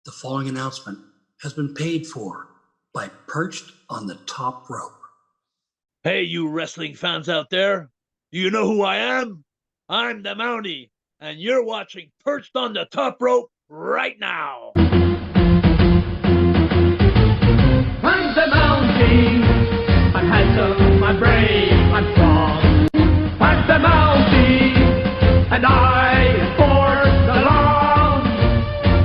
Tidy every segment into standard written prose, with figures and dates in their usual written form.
The following announcement has been paid for by Perched on the Top Rope. Hey, you wrestling fans out there. Do you know who I am? I'm the Mountie, and you're watching Perched on the Top Rope right now. I'm the Mountie. I'm handsome, I'm brave, I'm strong. I'm the Mountie, and I enforce the law.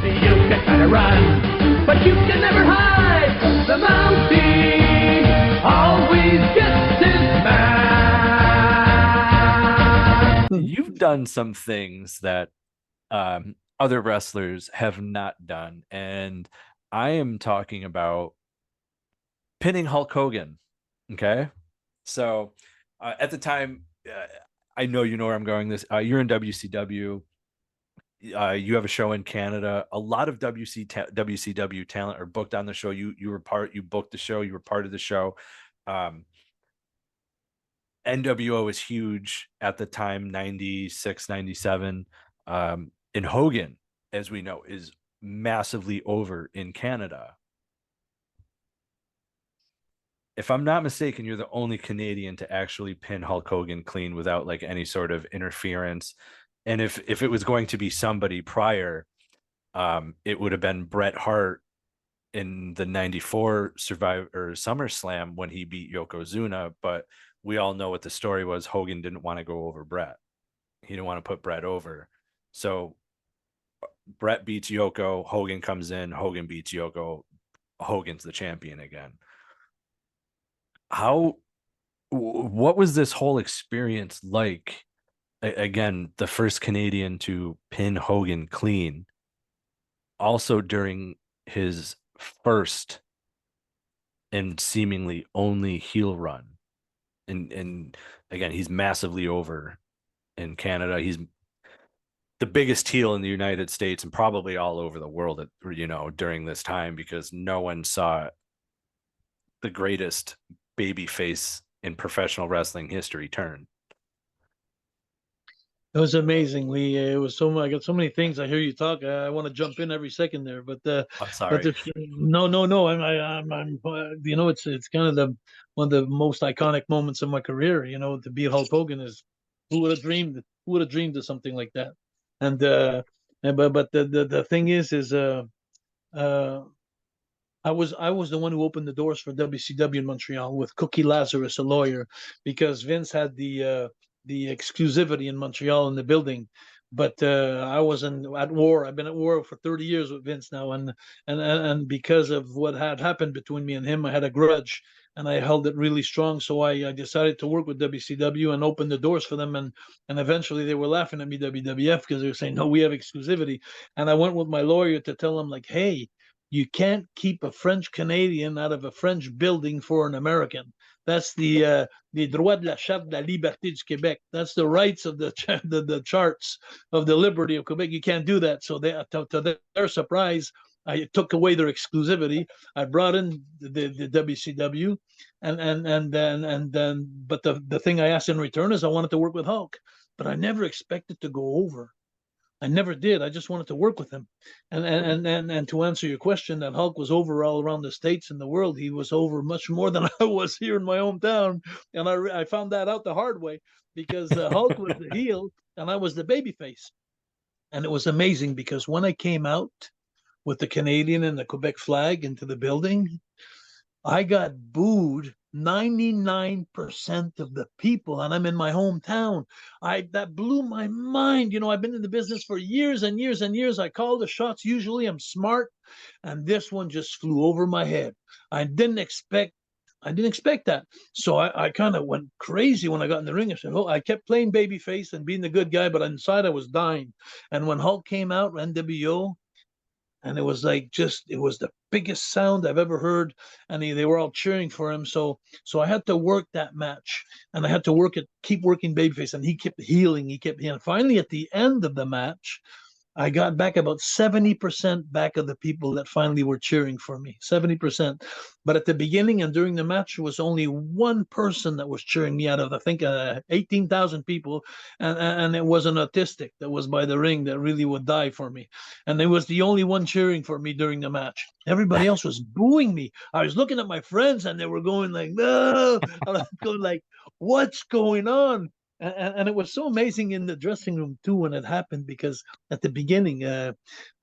You can try to run, but you can never hide. The Mountie always gets his man. You've done some things that other wrestlers have not done, and I am talking about pinning Hulk Hogan. Okay, so at the time, I know you know where I'm going. You're in WCW. You have a show in Canada. A lot of WCW talent are booked on the show. You booked the show. You were part of the show. nWo was huge at the time, 96, 97. And Hogan, as we know, is massively over in Canada. If I'm not mistaken, you're the only Canadian to actually pin Hulk Hogan clean without like any sort of interference. And if it was going to be somebody prior, it would have been Bret Hart in the 94 Survivor SummerSlam when he beat Yokozuna. But we all know what the story was. Hogan didn't want to go over Bret. He didn't want to put Bret over. So Bret beats Yoko. Hogan comes in. Hogan beats Yoko. Hogan's the champion again. What was this whole experience like? Again, the first Canadian to pin Hogan clean, also during his first and seemingly only heel run. And again, he's massively over in Canada. He's the biggest heel in the United States and probably all over the world, during this time, because no one saw the greatest baby face in professional wrestling history turn. It was amazing. I got so many things. I hear you talk. I want to jump in every second there, but I'm sorry. No. I'm it's kind of one of the most iconic moments of my career. To beat Hulk Hogan is who would have dreamed of something like that. And but the thing is I was the one who opened the doors for WCW in Montreal with Cookie Lazarus, a lawyer, because Vince had the exclusivity in Montreal in the building. But I wasn't at war. I've been at war for 30 years with Vince now, and because of what had happened between me and him, I had a grudge, and I held it really strong. So I decided to work with WCW and open the doors for them, and eventually they were laughing at me, WWF, because they were saying, no, we have exclusivity. And I went with my lawyer to tell them, like, hey, you can't keep a French Canadian out of a French building for an American. That's the droits de la Charte de la Liberté du Québec. That's the rights of the charts of the liberty of Quebec. You can't do that. So to their surprise, I took away their exclusivity. I brought in the WCW, and then but the thing I asked in return is I wanted to work with Hulk, but I never expected to go over. I never did. I just wanted to work with him. And to answer your question, that Hulk was over all around the States and the world. He was over much more than I was here in my hometown. And I found that out the hard way, because Hulk was the heel and I was the babyface. And it was amazing, because when I came out with the Canadian and the Quebec flag into the building, I got booed 99% of the people, and I'm in my hometown. That blew my mind. I've been in the business for years and years and years. I call the shots. Usually I'm smart, and this one just flew over my head. I didn't expect that. So I kind of went crazy when I got in the ring. I said, I kept playing babyface and being the good guy, but inside I was dying. And when Hulk came out, nWo, and it was like it was the biggest sound I've ever heard, and they were all cheering for him. So I had to work that match, and I had to keep working babyface, and he kept healing. Finally, at the end of the match, I got back about 70% back of the people that finally were cheering for me. 70%. But at the beginning and during the match, there was only one person that was cheering me out of, I think, 18,000 people. And it was an autistic that was by the ring that really would die for me. And it was the only one cheering for me during the match. Everybody else was booing me. I was looking at my friends and they were going like, no. And I was going like, what's going on? And it was so amazing in the dressing room too when it happened, because at the beginning,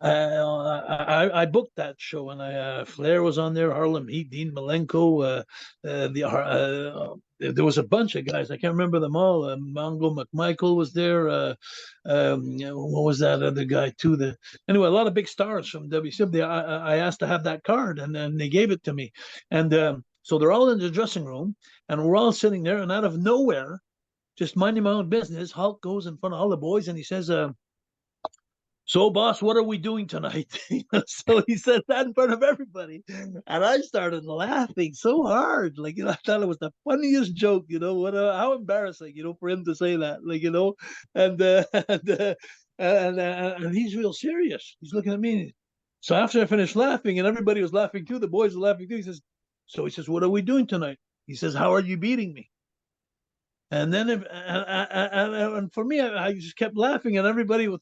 I booked that show, and Flair was on there, Harlem Heat, Dean Malenko, there was a bunch of guys, I can't remember them all. Mongo McMichael was there. What was that other guy too? Anyway, a lot of big stars from WCW. I asked to have that card, and then they gave it to me, and so they're all in the dressing room, and we're all sitting there, and out of nowhere, just minding my own business, Hulk goes in front of all the boys and he says, so, boss, what are we doing tonight? So he said that in front of everybody. And I started laughing so hard. Like, I thought it was the funniest joke, how embarrassing, for him to say that, and, and he's real serious. He's looking at me. So after I finished laughing, and everybody was laughing too, the boys were laughing too, he says, what are we doing tonight? He says, how are you beating me? And then, and for me, I just kept laughing, and everybody was.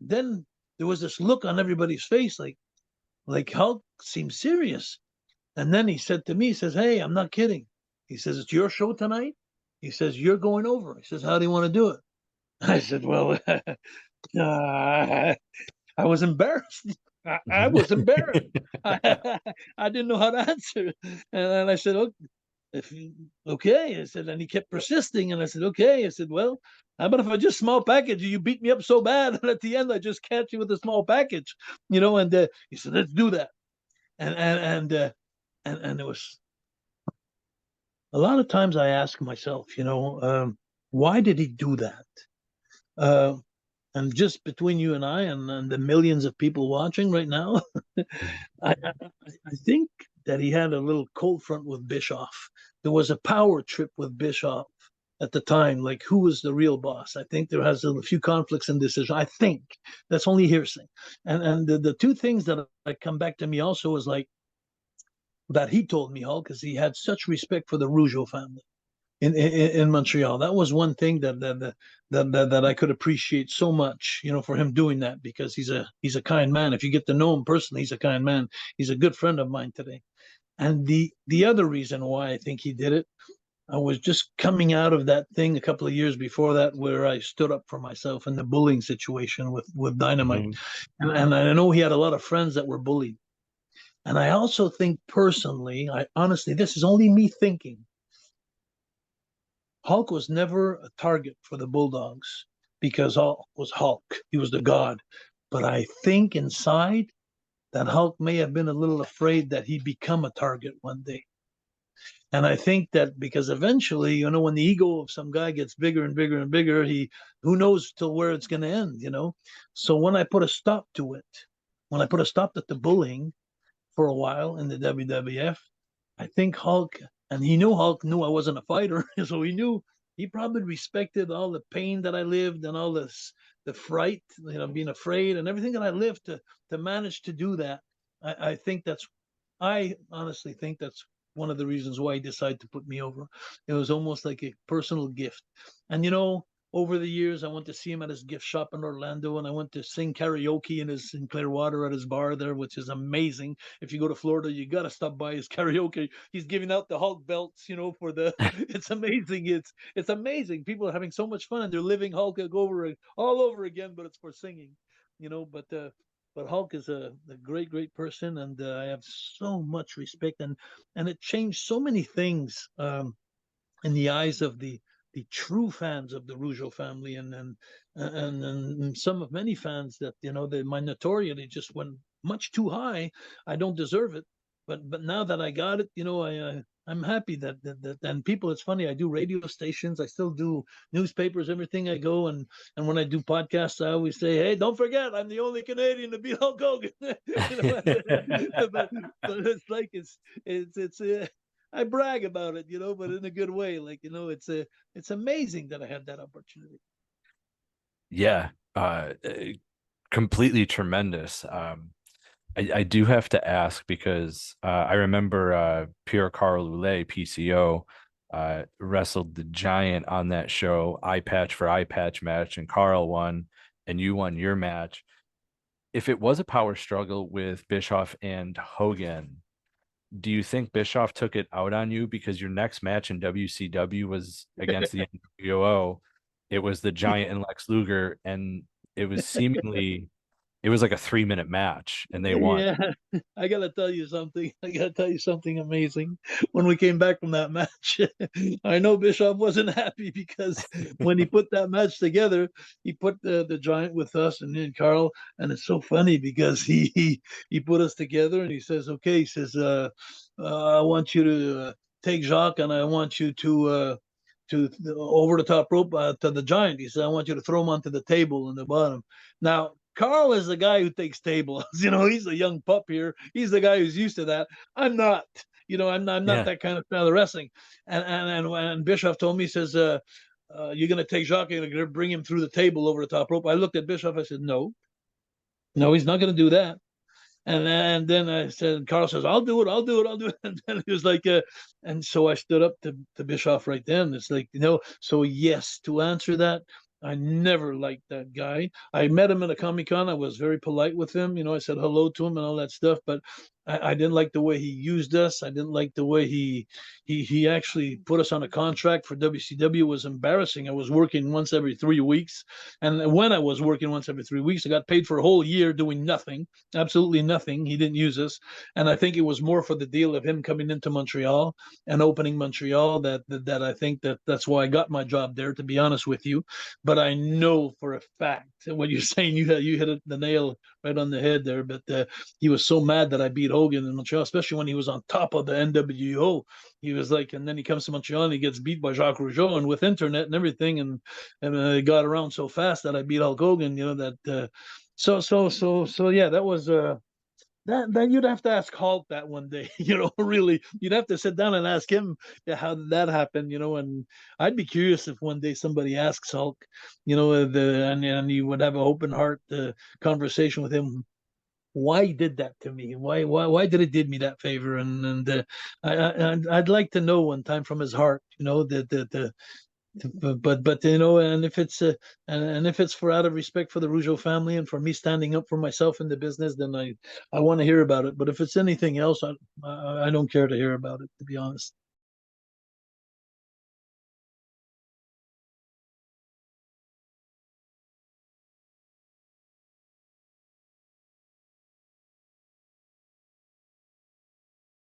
Then there was this look on everybody's face, like Hulk seemed serious. And then he said to me, he says, "Hey, I'm not kidding." He says, "It's your show tonight." He says, "You're going over." He says, "How do you want to do it?" I said, "Well, I was embarrassed. I was embarrassed. I didn't know how to answer." And I said, okay. I said, and he kept persisting, and I said, okay. I said, well, how about if I just small package you? You beat me up so bad, and at the end I just catch you with a small package, And he said, let's do that. And it was a lot of times I ask myself, why did he do that? And just between you and I, and the millions of people watching right now, I think that he had a little cold front with Bischoff. There was a power trip with Bischoff at the time, like who was the real boss. I think there has a few conflicts in decision. I think that's only hearsay. And the two things that come back to me also is like that he told me, Hulk, because he had such respect for the Rougeau family in Montreal. That was one thing that I could appreciate so much, for him doing that, because he's a kind man. If you get to know him personally, he's a kind man. He's a good friend of mine today. And the other reason why I think he did it, I was just coming out of that thing a couple of years before that, where I stood up for myself in the bullying situation with Dynamite. Mm-hmm. And I know he had a lot of friends that were bullied. And I also think personally, honestly, this is only me thinking, Hulk was never a target for the Bulldogs because Hulk was Hulk. He was the god. But I think inside that Hulk may have been a little afraid that he'd become a target one day. And I think that because eventually, when the ego of some guy gets bigger and bigger and bigger, who knows till where it's going to end, So when I put a stop to it, when I put a stop to the bullying for a while in the WWF, I think Hulk, and Hulk knew I wasn't a fighter, so he probably respected all the pain that I lived and all the fright, being afraid and everything that I lived to manage to do that. I honestly think that's one of the reasons why he decided to put me over. It was almost like a personal gift. And over the years, I went to see him at his gift shop in Orlando, and I went to sing karaoke in Clearwater at his bar there, which is amazing. If you go to Florida, you got to stop by his karaoke. He's giving out the Hulk belts, for it's amazing. It's amazing. People are having so much fun, and they're living Hulk all over again, but it's for singing, but Hulk is a great, great person, and I have so much respect, and it changed so many things in the eyes of the true fans of the Rougeau family, and many fans that my notoriety just went much too high. I don't deserve it, but now that I got it, I'm happy that and people. It's funny. I do radio stations. I still do newspapers. Everything I go, and when I do podcasts, I always say, "Hey, don't forget, I'm the only Canadian to beat Hulk Hogan." but it's like it's. I brag about it, but in a good way. Like, it's amazing that I had that opportunity. Yeah. completely tremendous. I do have to ask because I remember Pierre Carl Ouellette, PCO, wrestled the Giant on that show, eye patch for eye patch match, and Carl won, and you won your match. If it was a power struggle with Bischoff and Hogan, do you think Bischoff took it out on you because your next match in WCW was against the nWo? It was the Giant and Lex Luger, and it was seemingly it was like a 3-minute match, and they won. Yeah, I gotta tell you something. I gotta tell you something amazing. When we came back from that match, I know Bischoff wasn't happy because when he put that match together, he put the Giant with us and then Carl, and it's so funny because he put us together and he says, "Okay," he says, "I want you to take Jacques and I want you to over the top rope to the Giant." He said, "I want you to throw him onto the table in the bottom." Now, Carl is the guy who takes tables. He's a young pup here. He's the guy who's used to that. I'm not. I'm not Yeah. that kind of style of wrestling. And Bischoff told me, he says, "You're gonna take Jacques and you're gonna bring him through the table over the top rope." I looked at Bischoff. I said, "No, no, he's not gonna do that." And then I said, Carl says, "I'll do it, I'll do it, I'll do it." And then he was like, and so I stood up to Bischoff right then. It's like, so yes, to answer that, I never liked that guy. I met him at a Comic-Con. I was very polite with him. I said hello to him and all that stuff, but I didn't like the way he used us. I didn't like the way he actually put us on a contract for WCW. It was embarrassing. I was working once every 3 weeks. And when I was working once every 3 weeks, I got paid for a whole year doing nothing, absolutely nothing. He didn't use us. And I think it was more for the deal of him coming into Montreal and opening Montreal that I think that's why I got my job there, to be honest with you. But I know for a fact, and what you're saying, you hit the nail right on the head there. But he was so mad that I beat Hogan in Montreal, especially when he was on top of the nWo. He was like, and then he comes to Montreal and he gets beat by Jacques Rougeau, and with internet and everything, and it got around so fast that I beat Hulk Hogan. So yeah, that was that you'd have to ask Hulk that one day. Really, you'd have to sit down and ask him, yeah, how did that happen. And I'd be curious if one day somebody asks Hulk, and you would have an open heart conversation with him. Why he did that to me? Why did it did me that favor? And I'd like to know one time from his heart, but and if it's and if it's for out of respect for the Rougeau family and for me standing up for myself in the business, then I want to hear about it. But if it's anything else, I don't care to hear about it, to be honest.